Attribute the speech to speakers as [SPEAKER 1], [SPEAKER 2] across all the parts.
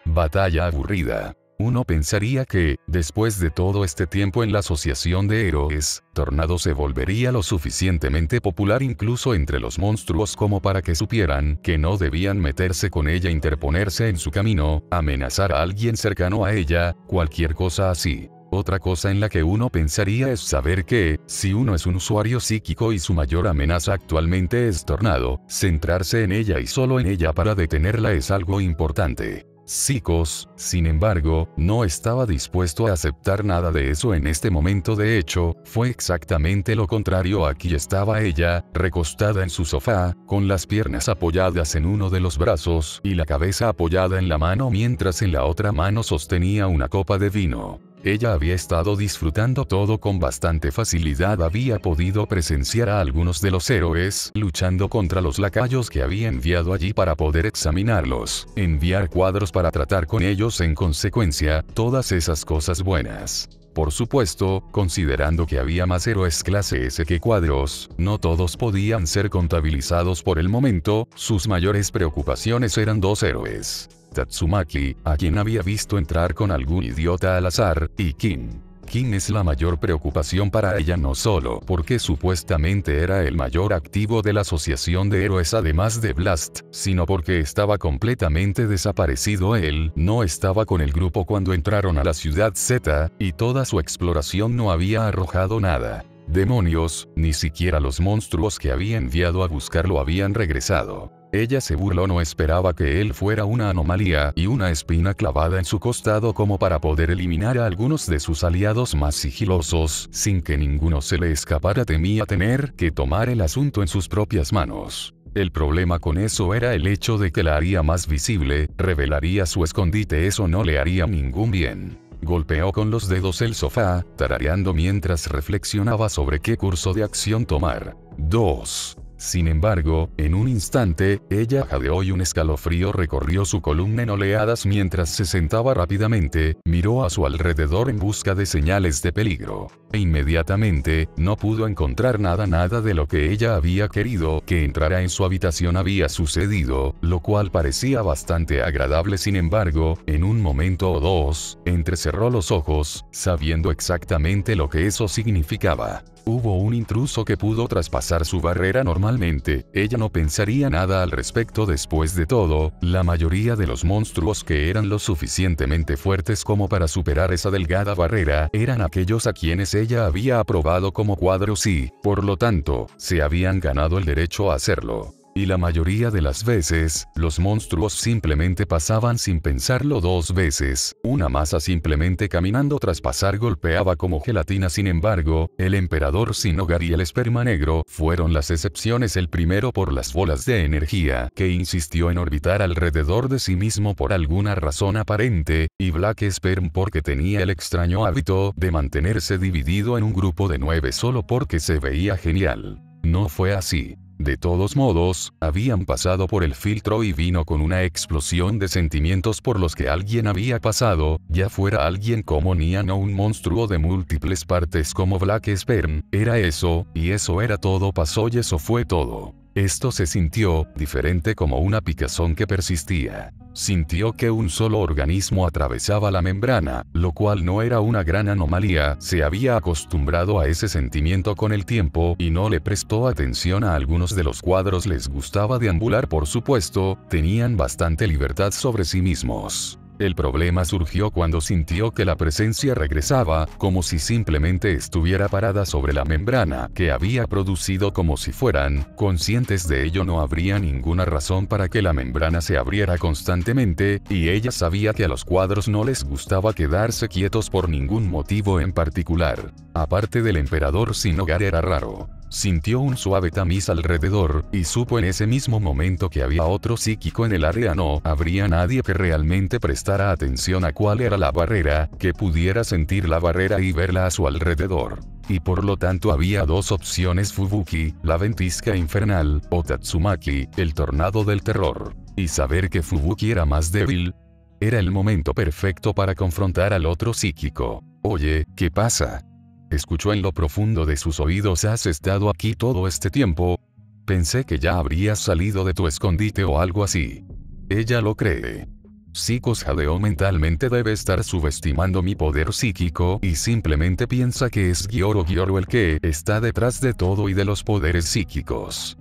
[SPEAKER 1] Batalla aburrida. Uno pensaría que, después de todo este tiempo en la asociación de héroes, Tornado se volvería lo suficientemente popular incluso entre los monstruos como para que supieran que no debían meterse con ella, interponerse en su camino, amenazar a alguien cercano a ella, cualquier cosa así. Otra cosa en la que uno pensaría es saber que, si uno es un usuario psíquico y su mayor amenaza actualmente es Tornado, centrarse en ella y solo en ella para detenerla es algo importante. Psicos, sin embargo, no estaba dispuesto a aceptar nada de eso en este momento. De hecho, fue exactamente lo contrario. Aquí estaba ella, recostada en su sofá, con las piernas apoyadas en uno de los brazos y la cabeza apoyada en la mano mientras en la otra mano sostenía una copa de vino. Ella había estado disfrutando todo con bastante facilidad, había podido presenciar a algunos de los héroes luchando contra los lacayos que había enviado allí para poder examinarlos, enviar cuadros para tratar con ellos, en consecuencia, todas esas cosas buenas. Por supuesto, considerando que había más héroes clase S que cuadros, no todos podían ser contabilizados por el momento, sus mayores preocupaciones eran dos héroes. Tatsumaki, a quien había visto entrar con algún idiota al azar, y Kin. Kin es la mayor preocupación para ella, no solo porque supuestamente era el mayor activo de la asociación de héroes además de Blast, sino porque estaba completamente desaparecido. Él no estaba con el grupo cuando entraron a la ciudad Z, y toda su exploración no había arrojado nada. Demonios, ni siquiera los monstruos que había enviado a buscarlo habían regresado. Ella se burló, no esperaba que él fuera una anomalía y una espina clavada en su costado como para poder eliminar a algunos de sus aliados más sigilosos sin que ninguno se le escapara. Temía tener que tomar el asunto en sus propias manos. El problema con eso era el hecho de que la haría más visible, revelaría su escondite, eso no le haría ningún bien. Golpeó con los dedos el sofá, tarareando mientras reflexionaba sobre qué curso de acción tomar. 2. Sin embargo, en un instante, ella jadeó y un escalofrío recorrió su columna en oleadas mientras se sentaba rápidamente, miró a su alrededor en busca de señales de peligro. E inmediatamente, no pudo encontrar nada de lo que ella había querido que entrara en su habitación había sucedido, lo cual parecía bastante agradable. Sin embargo, en un momento o dos, entrecerró los ojos, sabiendo exactamente lo que eso significaba. Hubo un intruso que pudo traspasar su barrera. Normalmente, ella no pensaría nada al respecto. Después de todo, la mayoría de los monstruos que eran lo suficientemente fuertes como para superar esa delgada barrera eran aquellos a quienes ella había aprobado como cuadros y, por lo tanto, se habían ganado el derecho a hacerlo. Y la mayoría de las veces, los monstruos simplemente pasaban sin pensarlo dos veces. Una masa simplemente caminando tras pasar golpeaba como gelatina. Sin embargo, el emperador sin hogar y el esperma negro fueron las excepciones. El primero por las bolas de energía que insistió en orbitar alrededor de sí mismo por alguna razón aparente, y Black Sperm porque tenía el extraño hábito de mantenerse dividido en un grupo de 9 solo porque se veía genial. No fue así. De todos modos, habían pasado por el filtro y vino con una explosión de sentimientos por los que alguien había pasado, ya fuera alguien como Nian o un monstruo de múltiples partes como Black Sperm. Era eso, y eso era todo. Pasó y eso fue todo. Esto se sintió diferente, como una picazón que persistía. Sintió que un solo organismo atravesaba la membrana, lo cual no era una gran anomalía. Se había acostumbrado a ese sentimiento con el tiempo y no le prestó atención a algunos de los cuadros. Les gustaba deambular, por supuesto, tenían bastante libertad sobre sí mismos. El problema surgió cuando sintió que la presencia regresaba, como si simplemente estuviera parada sobre la membrana que había producido. Como si fueran conscientes de ello, no habría ninguna razón para que la membrana se abriera constantemente, y ella sabía que a los cuadros no les gustaba quedarse quietos por ningún motivo en particular. Aparte del emperador sin hogar, era raro. Sintió un suave tamiz alrededor, y supo en ese mismo momento que había otro psíquico en el área. No habría nadie que realmente prestara atención a cuál era la barrera, que pudiera sentir la barrera y verla a su alrededor. Y por lo tanto había dos opciones: Fubuki, la ventisca infernal, o Tatsumaki, el tornado del terror. Y saber que Fubuki era más débil era el momento perfecto para confrontar al otro psíquico. «Oye, ¿qué pasa?», escuchó en lo profundo de sus oídos. «¿Has estado aquí todo este tiempo? Pensé que ya habrías salido de tu escondite o algo así». Ella lo cree. Psicos jadeó mentalmente, debe estar subestimando mi poder psíquico y simplemente piensa que es Gyoro el que está detrás de todo y de los poderes psíquicos.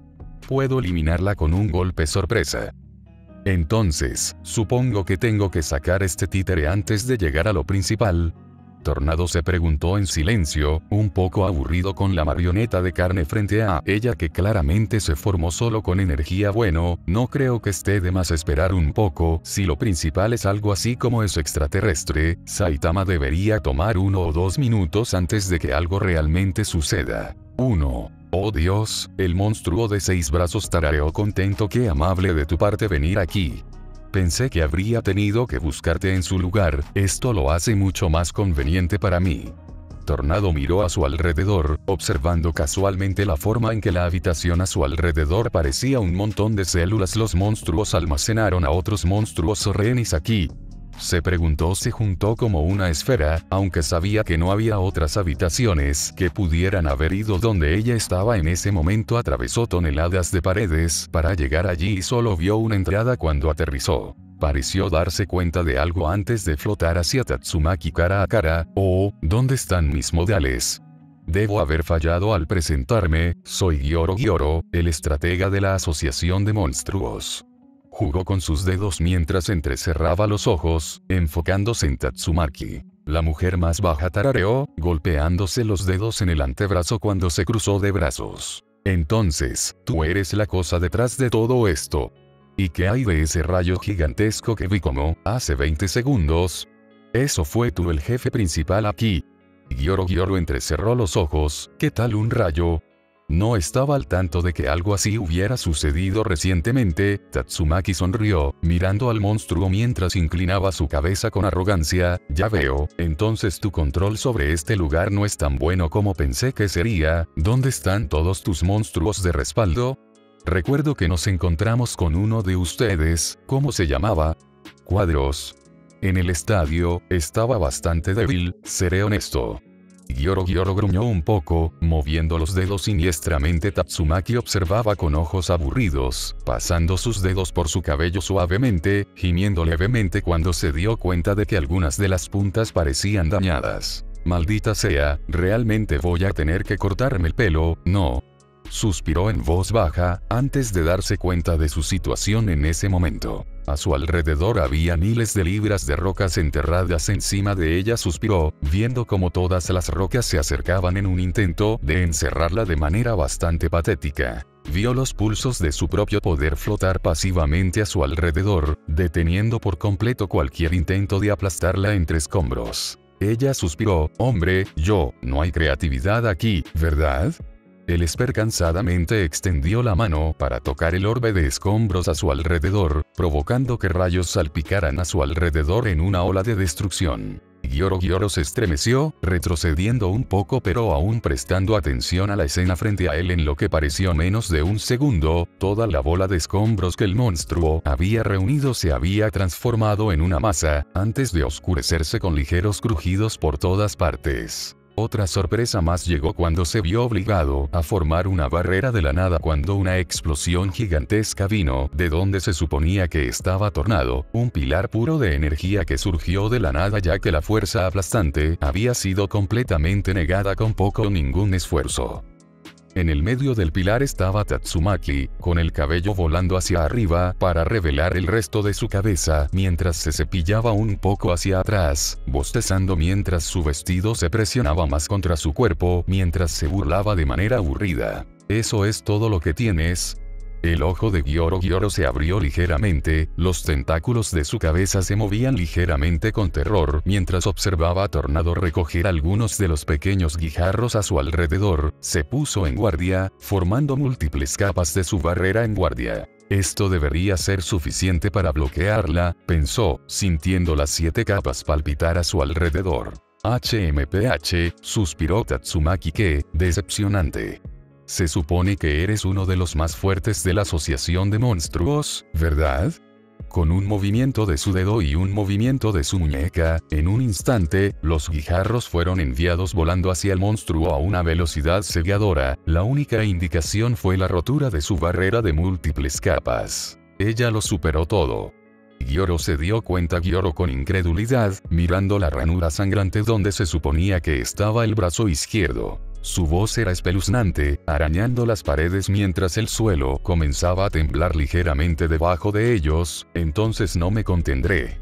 [SPEAKER 1] Puedo eliminarla con un golpe sorpresa. Entonces, supongo que tengo que sacar este títere antes de llegar a lo principal. Tornado se preguntó en silencio, un poco aburrido con la marioneta de carne frente a ella que claramente se formó solo con energía. Bueno, no creo que esté de más esperar un poco. Si lo principal es algo así como es extraterrestre, Saitama debería tomar 1 o 2 minutos antes de que algo realmente suceda. 1. Oh Dios, el monstruo de 6 brazos tarareó contento. Qué amable de tu parte venir aquí. Pensé que habría tenido que buscarte en su lugar, esto lo hace mucho más conveniente para mí. Tornado miró a su alrededor, observando casualmente la forma en que la habitación a su alrededor parecía un montón de células. Los monstruos almacenaron a otros monstruos o rehenes aquí. Se preguntó, se juntó como una esfera, aunque sabía que no había otras habitaciones que pudieran haber ido donde ella estaba en ese momento. Atravesó toneladas de paredes para llegar allí y solo vio una entrada cuando aterrizó. Pareció darse cuenta de algo antes de flotar hacia Tatsumaki cara a cara. Oh, ¿dónde están mis modales? Debo haber fallado al presentarme, soy Gyoro, el estratega de la Asociación de Monstruos. Jugó con sus dedos mientras entrecerraba los ojos, enfocándose en Tatsumaki. La mujer más baja tarareó, golpeándose los dedos en el antebrazo cuando se cruzó de brazos. Entonces, tú eres la cosa detrás de todo esto. ¿Y qué hay de ese rayo gigantesco que vi como, hace 20 segundos? Eso fue tú el jefe principal aquí. Gyoro entrecerró los ojos. ¿Qué tal un rayo? No estaba al tanto de que algo así hubiera sucedido recientemente. Tatsumaki sonrió, mirando al monstruo mientras inclinaba su cabeza con arrogancia. Ya veo, entonces tu control sobre este lugar no es tan bueno como pensé que sería. ¿Dónde están todos tus monstruos de respaldo? Recuerdo que nos encontramos con uno de ustedes, ¿cómo se llamaba? Cuadros. En el estadio, estaba bastante débil, seré honesto. Gyoro gruñó un poco, moviendo los dedos siniestramente. Tatsumaki observaba con ojos aburridos, pasando sus dedos por su cabello suavemente, gimiendo levemente cuando se dio cuenta de que algunas de las puntas parecían dañadas. Maldita sea, realmente voy a tener que cortarme el pelo, no. Suspiró en voz baja, antes de darse cuenta de su situación en ese momento. A su alrededor había miles de libras de rocas enterradas encima de ella. Suspiró, viendo cómo todas las rocas se acercaban en un intento de encerrarla de manera bastante patética. Vio los pulsos de su propio poder flotar pasivamente a su alrededor, deteniendo por completo cualquier intento de aplastarla entre escombros. Ella suspiró, hombre, no hay creatividad aquí, ¿verdad? El Esper cansadamente extendió la mano para tocar el orbe de escombros a su alrededor, provocando que rayos salpicaran a su alrededor en una ola de destrucción. Gyoro se estremeció, retrocediendo un poco pero aún prestando atención a la escena frente a él. En lo que pareció menos de un segundo, toda la bola de escombros que el monstruo había reunido se había transformado en una masa, antes de oscurecerse con ligeros crujidos por todas partes. Otra sorpresa más llegó cuando se vio obligado a formar una barrera de la nada cuando una explosión gigantesca vino de donde se suponía que estaba Tornado, un pilar puro de energía que surgió de la nada ya que la fuerza aplastante había sido completamente negada con poco o ningún esfuerzo. En el medio del pilar estaba Tatsumaki, con el cabello volando hacia arriba para revelar el resto de su cabeza mientras se cepillaba un poco hacia atrás, bostezando mientras su vestido se presionaba más contra su cuerpo mientras se burlaba de manera aburrida. ¿Eso es todo lo que tienes? El ojo de Gyoro se abrió ligeramente, los tentáculos de su cabeza se movían ligeramente con terror mientras observaba a Tornado recoger algunos de los pequeños guijarros a su alrededor. Se puso en guardia, formando múltiples capas de su barrera en guardia. Esto debería ser suficiente para bloquearla, pensó, sintiendo las 7 capas palpitar a su alrededor. HMPH, suspiró Tatsumaki. Qué decepcionante. Se supone que eres uno de los más fuertes de la Asociación de Monstruos, ¿verdad? Con un movimiento de su dedo y un movimiento de su muñeca, en un instante, los guijarros fueron enviados volando hacia el monstruo a una velocidad cegadora. La única indicación fue la rotura de su barrera de múltiples capas. Ella lo superó todo. Gyoro se dio cuenta con incredulidad, mirando la ranura sangrante donde se suponía que estaba el brazo izquierdo. Su voz era espeluznante, arañando las paredes mientras el suelo comenzaba a temblar ligeramente debajo de ellos. Entonces no me contendré.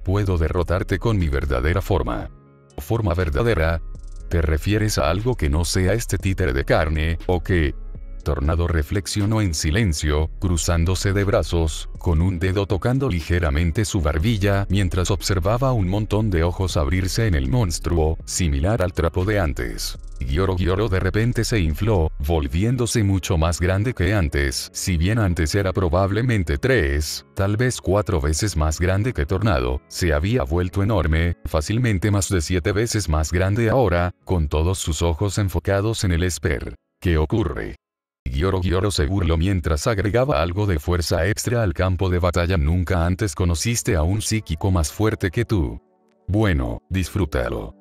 [SPEAKER 1] Puedo derrotarte con mi verdadera forma. ¿Forma verdadera? ¿Te refieres a algo que no sea este títere de carne, o qué? Tornado reflexionó en silencio, cruzándose de brazos, con un dedo tocando ligeramente su barbilla mientras observaba un montón de ojos abrirse en el monstruo, similar al trapo de antes. Gyoro de repente se infló, volviéndose mucho más grande que antes. Si bien antes era probablemente 3, tal vez 4 veces más grande que Tornado, se había vuelto enorme, fácilmente más de 7 veces más grande ahora, con todos sus ojos enfocados en el Esper. ¿Qué ocurre? Gyoro se burló mientras agregaba algo de fuerza extra al campo de batalla. Nunca antes conociste a un psíquico más fuerte que tú. Bueno, disfrútalo.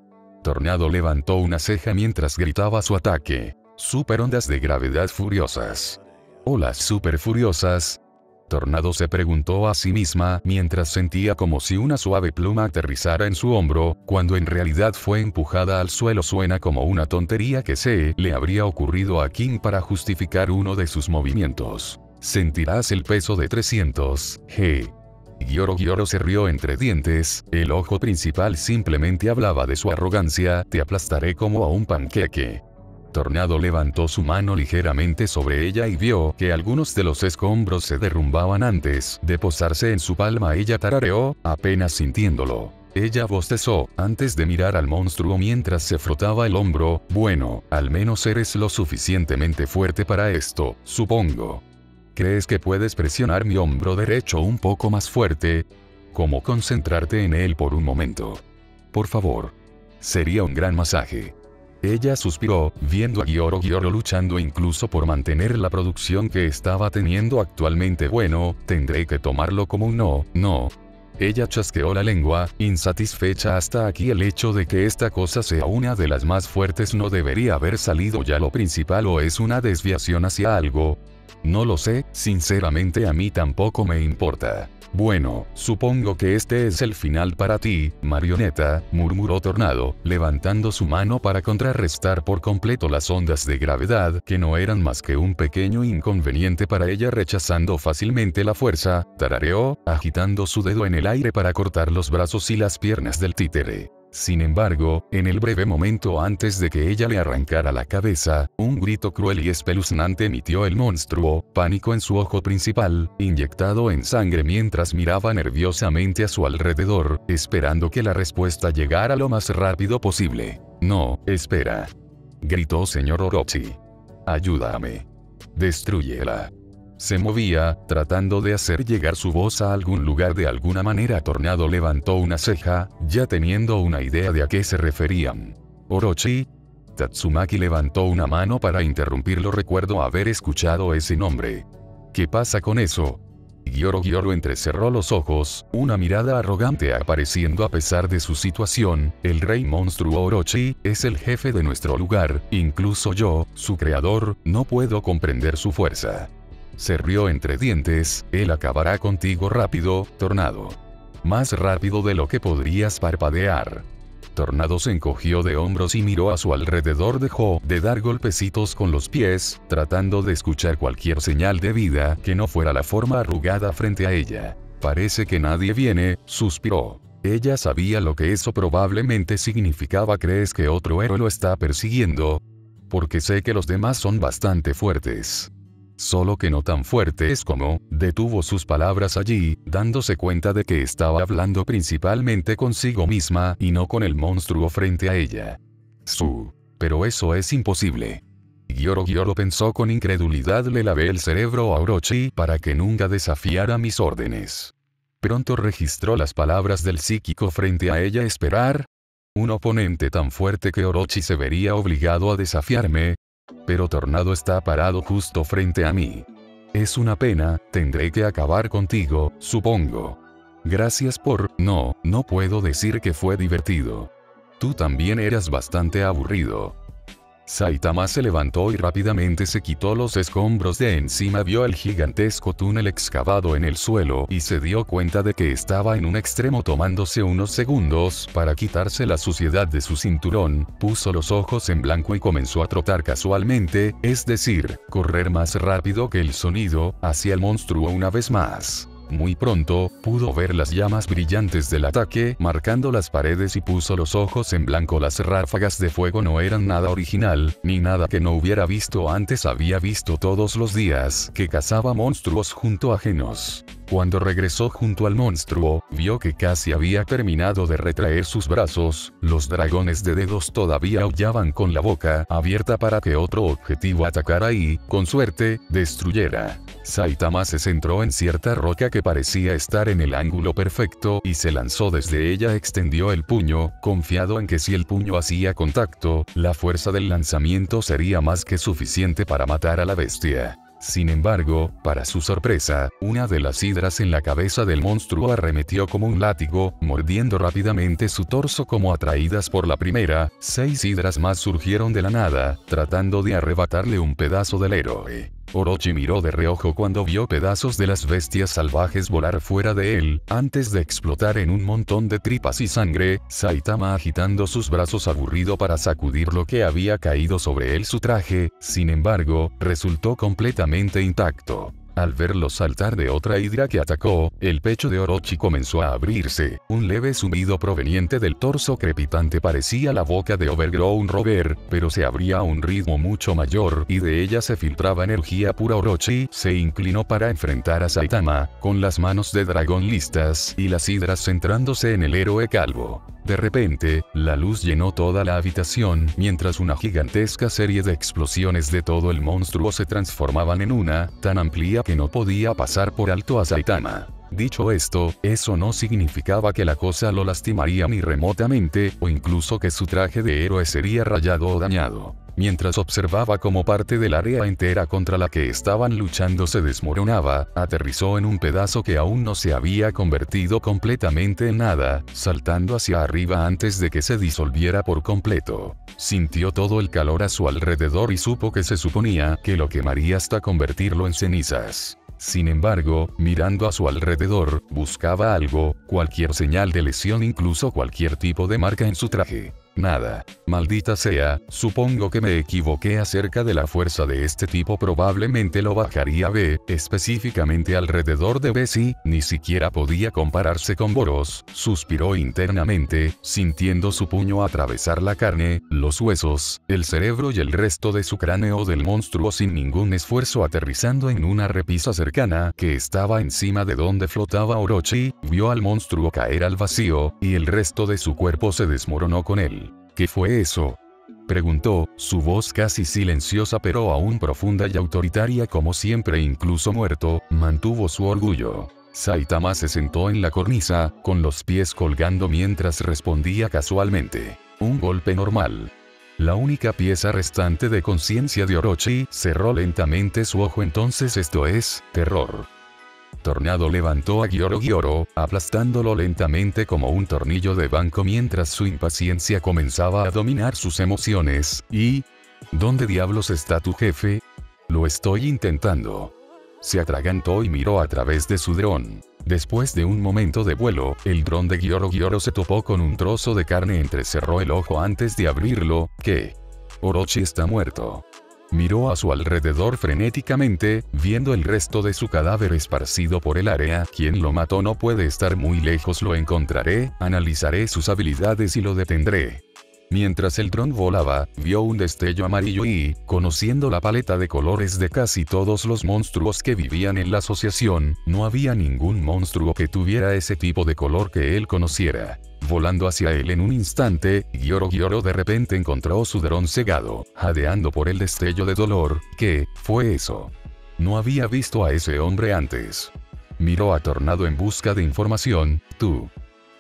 [SPEAKER 1] Tornado levantó una ceja mientras gritaba su ataque. Super ondas de gravedad furiosas. ¿Olas super furiosas? Tornado se preguntó a sí misma mientras sentía como si una suave pluma aterrizara en su hombro, cuando en realidad fue empujada al suelo. Suena como una tontería que se le habría ocurrido a King para justificar uno de sus movimientos. Sentirás el peso de 300 G. Gyoro se rió entre dientes, el ojo principal simplemente hablaba de su arrogancia. Te aplastaré como a un panqueque. Tornado levantó su mano ligeramente sobre ella y vio que algunos de los escombros se derrumbaban antes de posarse en su palma. Ella tarareó, apenas sintiéndolo. Ella bostezó, antes de mirar al monstruo mientras se frotaba el hombro. Bueno, al menos eres lo suficientemente fuerte para esto, supongo. ¿Crees que puedes presionar mi hombro derecho un poco más fuerte? ¿Cómo concentrarte en él por un momento? Por favor. Sería un gran masaje. Ella suspiró, viendo a Gyoro luchando incluso por mantener la producción que estaba teniendo actualmente. Bueno, tendré que tomarlo como un no. Ella chasqueó la lengua, insatisfecha. Hasta aquí el hecho de que esta cosa sea una de las más fuertes no debería haber salido ya. Lo principal, o es una desviación hacia algo. No lo sé, sinceramente a mí tampoco me importa. Bueno, supongo que este es el final para ti, marioneta, murmuró Tornado, levantando su mano para contrarrestar por completo las ondas de gravedad, que no eran más que un pequeño inconveniente para ella. Rechazando fácilmente la fuerza, tarareó, agitando su dedo en el aire para cortar los brazos y las piernas del títere. Sin embargo, en el breve momento antes de que ella le arrancara la cabeza, un grito cruel y espeluznante emitió el monstruo, pánico en su ojo principal, inyectado en sangre mientras miraba nerviosamente a su alrededor, esperando que la respuesta llegara lo más rápido posible. No, espera. Gritó señor Orochi. Ayúdame. Destrúyela. Se movía, tratando de hacer llegar su voz a algún lugar de alguna manera. Tornado levantó una ceja, ya teniendo una idea de a qué se referían. ¿Orochi? Tatsumaki levantó una mano para interrumpirlo. Recuerdo haber escuchado ese nombre. ¿Qué pasa con eso? Gyoro entrecerró los ojos, una mirada arrogante apareciendo a pesar de su situación. El rey monstruo Orochi es el jefe de nuestro lugar, incluso yo, su creador, no puedo comprender su fuerza. Se rió entre dientes. Él acabará contigo rápido, Tornado. Más rápido de lo que podrías parpadear. Tornado se encogió de hombros y miró a su alrededor. Dejó de dar golpecitos con los pies, tratando de escuchar cualquier señal de vida que no fuera la forma arrugada frente a ella. Parece que nadie viene, suspiró. Ella sabía lo que eso probablemente significaba. ¿Crees que otro héroe lo está persiguiendo? Porque sé que los demás son bastante fuertes. Solo que no tan fuertes como. Detuvo sus palabras allí, dándose cuenta de que estaba hablando principalmente consigo misma y no con el monstruo frente a ella. Pero eso es imposible. Gyoro pensó con incredulidad. Le lavé el cerebro a Orochi para que nunca desafiara mis órdenes. Pronto registró las palabras del psíquico frente a ella. ¿Esperar? Un oponente tan fuerte que Orochi se vería obligado a desafiarme. Pero Tornado está parado justo frente a mí. Es una pena, tendré que acabar contigo, supongo. Gracias por... No puedo decir que fue divertido. Tú también eras bastante aburrido. Saitama se levantó y rápidamente se quitó los escombros de encima, vio el gigantesco túnel excavado en el suelo y se dio cuenta de que estaba en un extremo. Tomándose unos segundos para quitarse la suciedad de su cinturón, puso los ojos en blanco y comenzó a trotar casualmente, es decir, correr más rápido que el sonido, hacia el monstruo una vez más. Muy pronto, pudo ver las llamas brillantes del ataque marcando las paredes y puso los ojos en blanco. Las ráfagas de fuego no eran nada original, ni nada que no hubiera visto antes. Había visto todos los días que cazaba monstruos junto a ajenos. Cuando regresó junto al monstruo, vio que casi había terminado de retraer sus brazos. Los dragones de dedos todavía aullaban con la boca abierta para que otro objetivo atacara y, con suerte, destruyera. Saitama se centró en cierta roca que parecía estar en el ángulo perfecto y se lanzó desde ella. Extendió el puño, confiado en que si el puño hacía contacto, la fuerza del lanzamiento sería más que suficiente para matar a la bestia. Sin embargo, para su sorpresa, una de las hidras en la cabeza del monstruo arremetió como un látigo, mordiendo rápidamente su torso como atraídas por la primera. 6 hidras más surgieron de la nada, tratando de arrebatarle un pedazo del héroe. Orochi miró de reojo cuando vio pedazos de las bestias salvajes volar fuera de él, antes de explotar en un montón de tripas y sangre. Saitama agitando sus brazos aburrido para sacudir lo que había caído sobre él. Su traje, sin embargo, resultó completamente intacto. Al verlo saltar de otra hidra que atacó, el pecho de Orochi comenzó a abrirse. Un leve zumbido proveniente del torso crepitante parecía la boca de Overgrown Rover, pero se abría a un ritmo mucho mayor y de ella se filtraba energía pura. Orochi se inclinó para enfrentar a Saitama, con las manos de dragón listas y las hidras centrándose en el héroe calvo. De repente, la luz llenó toda la habitación, mientras una gigantesca serie de explosiones de todo el monstruo se transformaban en una, tan amplia que no podía pasar por alto a Saitama. Dicho esto, eso no significaba que la cosa lo lastimaría ni remotamente, o incluso que su traje de héroe sería rayado o dañado. Mientras observaba cómo parte del área entera contra la que estaban luchando se desmoronaba, aterrizó en un pedazo que aún no se había convertido completamente en nada, saltando hacia arriba antes de que se disolviera por completo. Sintió todo el calor a su alrededor y supo que se suponía que lo quemaría hasta convertirlo en cenizas. Sin embargo, mirando a su alrededor, buscaba algo, cualquier señal de lesión, incluso cualquier tipo de marca en su traje. Nada. Maldita sea, supongo que me equivoqué acerca de la fuerza de este tipo. Probablemente lo bajaría B, específicamente alrededor de B. Sí, ni siquiera podía compararse con Boros, suspiró internamente, sintiendo su puño atravesar la carne, los huesos, el cerebro y el resto de su cráneo del monstruo sin ningún esfuerzo, aterrizando en una repisa cercana que estaba encima de donde flotaba Orochi. Vio al monstruo caer al vacío, y el resto de su cuerpo se desmoronó con él. ¿Qué fue eso?, preguntó, su voz casi silenciosa pero aún profunda y autoritaria como siempre. Incluso muerto, mantuvo su orgullo. Saitama se sentó en la cornisa, con los pies colgando mientras respondía casualmente. Un golpe normal. La única pieza restante de conciencia de Orochi cerró lentamente su ojo. Entonces esto es terror. Tornado levantó a Gyoro, aplastándolo lentamente como un tornillo de banco mientras su impaciencia comenzaba a dominar sus emociones. ¿Y? ¿Dónde diablos está tu jefe? Lo estoy intentando. Se atragantó y miró a través de su dron. Después de un momento de vuelo, el dron de Gyoro se topó con un trozo de carne. Entrecerró el ojo antes de abrirlo. ¿Qué? Orochi está muerto. Miró a su alrededor frenéticamente, viendo el resto de su cadáver esparcido por el área. ¿Quién lo mató? No puede estar muy lejos. Lo encontraré, analizaré sus habilidades y lo detendré. Mientras el dron volaba, vio un destello amarillo y, conociendo la paleta de colores de casi todos los monstruos que vivían en la asociación, no había ningún monstruo que tuviera ese tipo de color que él conociera. Volando hacia él en un instante, Gyoro de repente encontró su dron cegado, jadeando por el destello de dolor. ¿Qué fue eso? No había visto a ese hombre antes. Miró a Tornado en busca de información. Tú.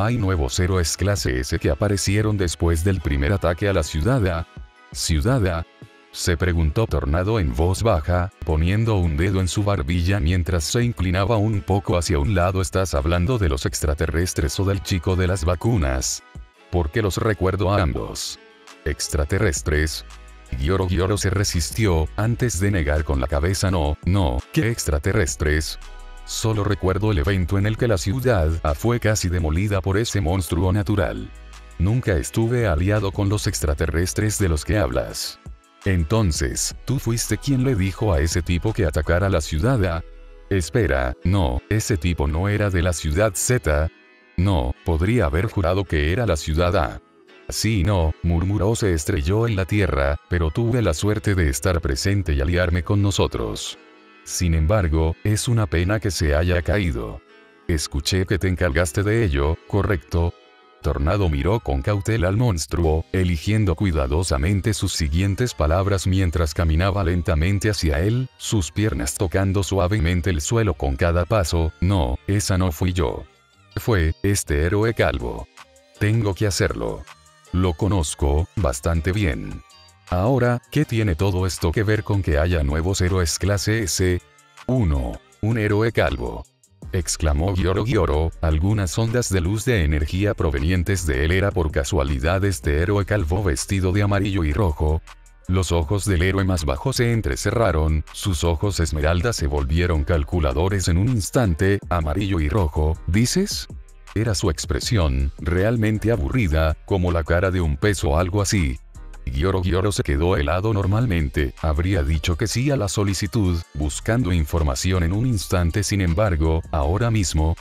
[SPEAKER 1] Hay nuevos héroes clase S que aparecieron después del primer ataque a la ciudad A. ¿Ciudad A? Se preguntó Tornado en voz baja, poniendo un dedo en su barbilla mientras se inclinaba un poco hacia un lado. ¿Estás hablando de los extraterrestres o del chico de las vacunas? Porque los recuerdo a ambos. ¿Extraterrestres? Gyoro se resistió, antes de negar con la cabeza no, ¿qué extraterrestres? Solo recuerdo el evento en el que la ciudad fue casi demolida por ese monstruo natural. Nunca estuve aliado con los extraterrestres de los que hablas. Entonces, ¿tú fuiste quien le dijo a ese tipo que atacara la ciudad A? Espera, no, ese tipo no era de la ciudad Z. No, podría haber jurado que era la ciudad A. Sí, no, murmuró, se estrelló en la tierra, pero tuve la suerte de estar presente y aliarme con nosotros. Sin embargo, es una pena que se haya caído. Escuché que te encargaste de ello, ¿correcto? Tornado miró con cautela al monstruo, eligiendo cuidadosamente sus siguientes palabras mientras caminaba lentamente hacia él, sus piernas tocando suavemente el suelo con cada paso. No, esa no fui yo. Fue este héroe calvo. Tengo que hacerlo. Lo conozco bastante bien. Ahora, ¿qué tiene todo esto que ver con que haya nuevos héroes clase S? Un héroe calvo. Exclamó Gyoro. Algunas ondas de luz de energía provenientes de él era por casualidad este héroe calvo vestido de amarillo y rojo. Los ojos del héroe más bajo se entrecerraron, sus ojos esmeralda se volvieron calculadores en un instante. ¿Amarillo y rojo, dices? Era su expresión, realmente aburrida, como la cara de un pez o algo así. Gyoro se quedó helado. Normalmente, habría dicho que sí a la solicitud, buscando información en un instante. Sin embargo, ahora mismo,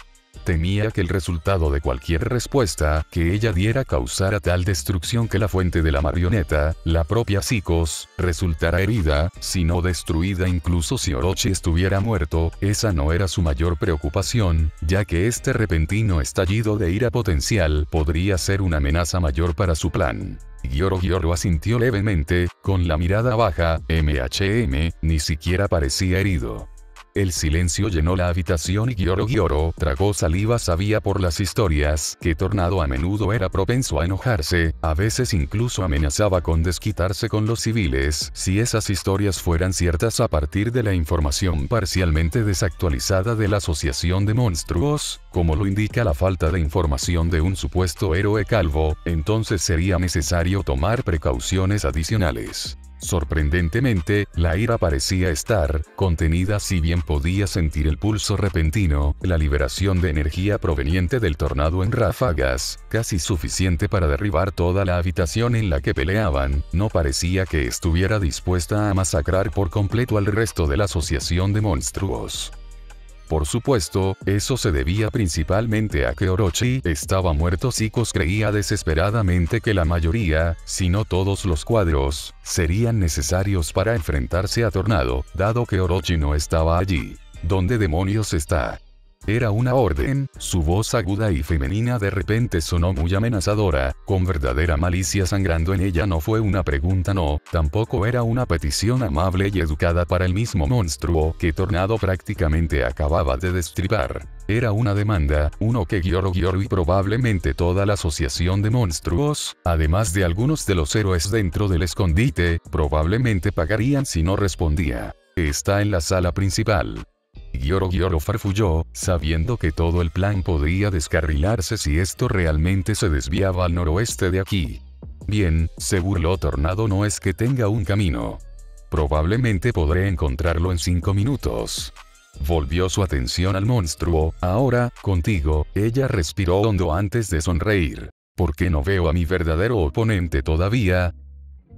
[SPEAKER 1] temía que el resultado de cualquier respuesta que ella diera causara tal destrucción que la fuente de la marioneta, la propia Psicos, resultara herida, si no destruida. Incluso si Orochi estuviera muerto, esa no era su mayor preocupación, ya que este repentino estallido de ira potencial podría ser una amenaza mayor para su plan. Gyoro asintió levemente, con la mirada baja. Ni siquiera parecía herido. El silencio llenó la habitación y Gyoro tragó saliva. Sabía por las historias que Tornado a menudo era propenso a enojarse, a veces incluso amenazaba con desquitarse con los civiles si esas historias fueran ciertas. A partir de la información parcialmente desactualizada de la Asociación de Monstruos, como lo indica la falta de información de un supuesto héroe calvo, entonces sería necesario tomar precauciones adicionales. Sorprendentemente, la ira parecía estar contenida. Si bien podía sentir el pulso repentino, la liberación de energía proveniente del tornado en ráfagas, casi suficiente para derribar toda la habitación en la que peleaban, no parecía que estuviera dispuesta a masacrar por completo al resto de la Asociación de Monstruos. Por supuesto, eso se debía principalmente a que Orochi estaba muerto. Psicos creía desesperadamente que la mayoría, si no todos los cuadros, serían necesarios para enfrentarse a Tornado, dado que Orochi no estaba allí. ¿Dónde demonios está? Era una orden. Su voz aguda y femenina de repente sonó muy amenazadora, con verdadera malicia sangrando en ella. No fue una pregunta, no, tampoco era una petición amable y educada para el mismo monstruo que Tornado prácticamente acababa de destripar. Era una demanda, uno que Gyoro y probablemente toda la Asociación de Monstruos, además de algunos de los héroes dentro del escondite, probablemente pagarían si no respondía. Está en la sala principal. Gyoro farfulló, sabiendo que todo el plan podría descarrilarse si esto realmente se desviaba al noroeste de aquí. Bien, se burló Tornado, no es que tenga un camino. Probablemente podré encontrarlo en 5 minutos. Volvió su atención al monstruo. Ahora, contigo. Ella respiró hondo antes de sonreír. ¿Por qué no veo a mi verdadero oponente todavía?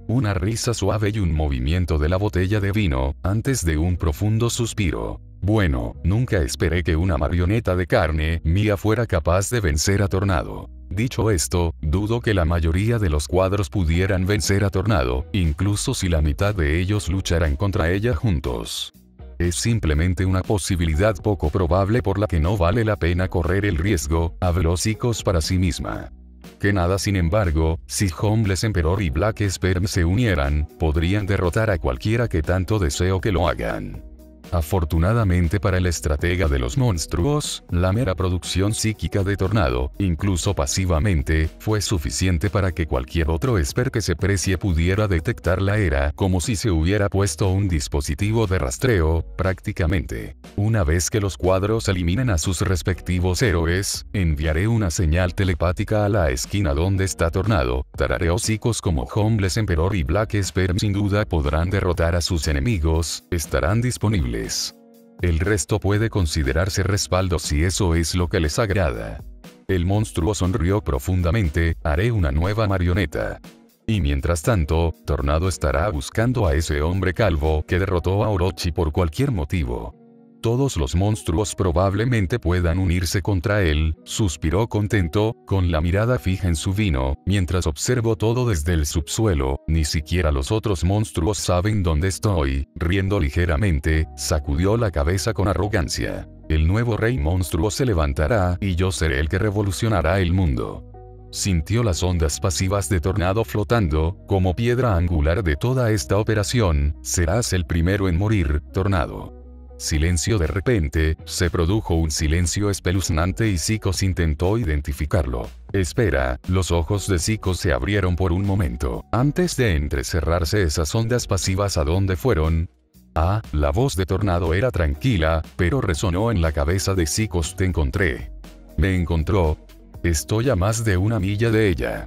[SPEAKER 1] Una risa suave y un movimiento de la botella de vino, antes de un profundo suspiro. Bueno, nunca esperé que una marioneta de carne mía fuera capaz de vencer a Tornado. Dicho esto, dudo que la mayoría de los cuadros pudieran vencer a Tornado, incluso si la mitad de ellos lucharan contra ella juntos. Es simplemente una posibilidad poco probable por la que no vale la pena correr el riesgo, habló Psicos para sí misma. Que nada. Sin embargo, si Homeless Emperor y Black Sperm se unieran, podrían derrotar a cualquiera que tanto deseo que lo hagan. Afortunadamente para el estratega de los monstruos, la mera producción psíquica de Tornado, incluso pasivamente, fue suficiente para que cualquier otro esper que se precie pudiera detectarla. Era como si se hubiera puesto un dispositivo de rastreo, prácticamente. Una vez que los cuadros eliminen a sus respectivos héroes, enviaré una señal telepática a la esquina donde está Tornado. Tarareósicos como Homeless Emperor y Black Sperm sin duda podrán derrotar a sus enemigos, estarán disponibles. El resto puede considerarse respaldo si eso es lo que les agrada. El monstruo sonrió profundamente, haré una nueva marioneta. Y mientras tanto, Tornado estará buscando a ese hombre calvo que derrotó a Orochi por cualquier motivo. Todos los monstruos probablemente puedan unirse contra él, suspiró contento, con la mirada fija en su vino, mientras observo todo desde el subsuelo. Ni siquiera los otros monstruos saben dónde estoy. Riendo ligeramente, sacudió la cabeza con arrogancia. El nuevo rey monstruo se levantará, y yo seré el que revolucionará el mundo. Sintió las ondas pasivas de Tornado flotando, como piedra angular de toda esta operación. Serás el primero en morir, Tornado. Silencio. De repente, se produjo un silencio espeluznante y Zikos intentó identificarlo. Espera, los ojos de Zikos se abrieron por un momento. Antes de entrecerrarse esas ondas pasivas, ¿a dónde fueron? Ah, la voz de Tornado era tranquila, pero resonó en la cabeza de Zikos. Te encontré. Me encontró. Estoy a más de 1 milla de ella.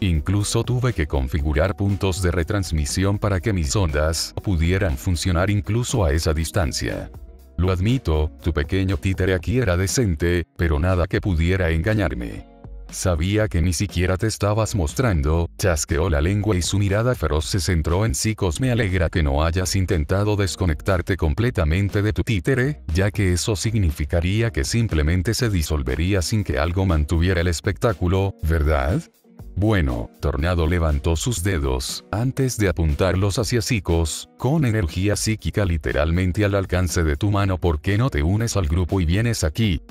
[SPEAKER 1] Incluso tuve que configurar puntos de retransmisión para que mis ondas pudieran funcionar incluso a esa distancia. Lo admito, tu pequeño títere aquí era decente, pero nada que pudiera engañarme. Sabía que ni siquiera te estabas mostrando. Chasqueó la lengua y su mirada feroz se centró en Zikos. Me alegra que no hayas intentado desconectarte completamente de tu títere, ya que eso significaría que simplemente se disolvería sin que algo mantuviera el espectáculo, ¿verdad? Bueno, Tornado levantó sus dedos, antes de apuntarlos hacia Zikos, con energía psíquica literalmente al alcance de tu mano. ¿Por qué no te unes al grupo y vienes aquí?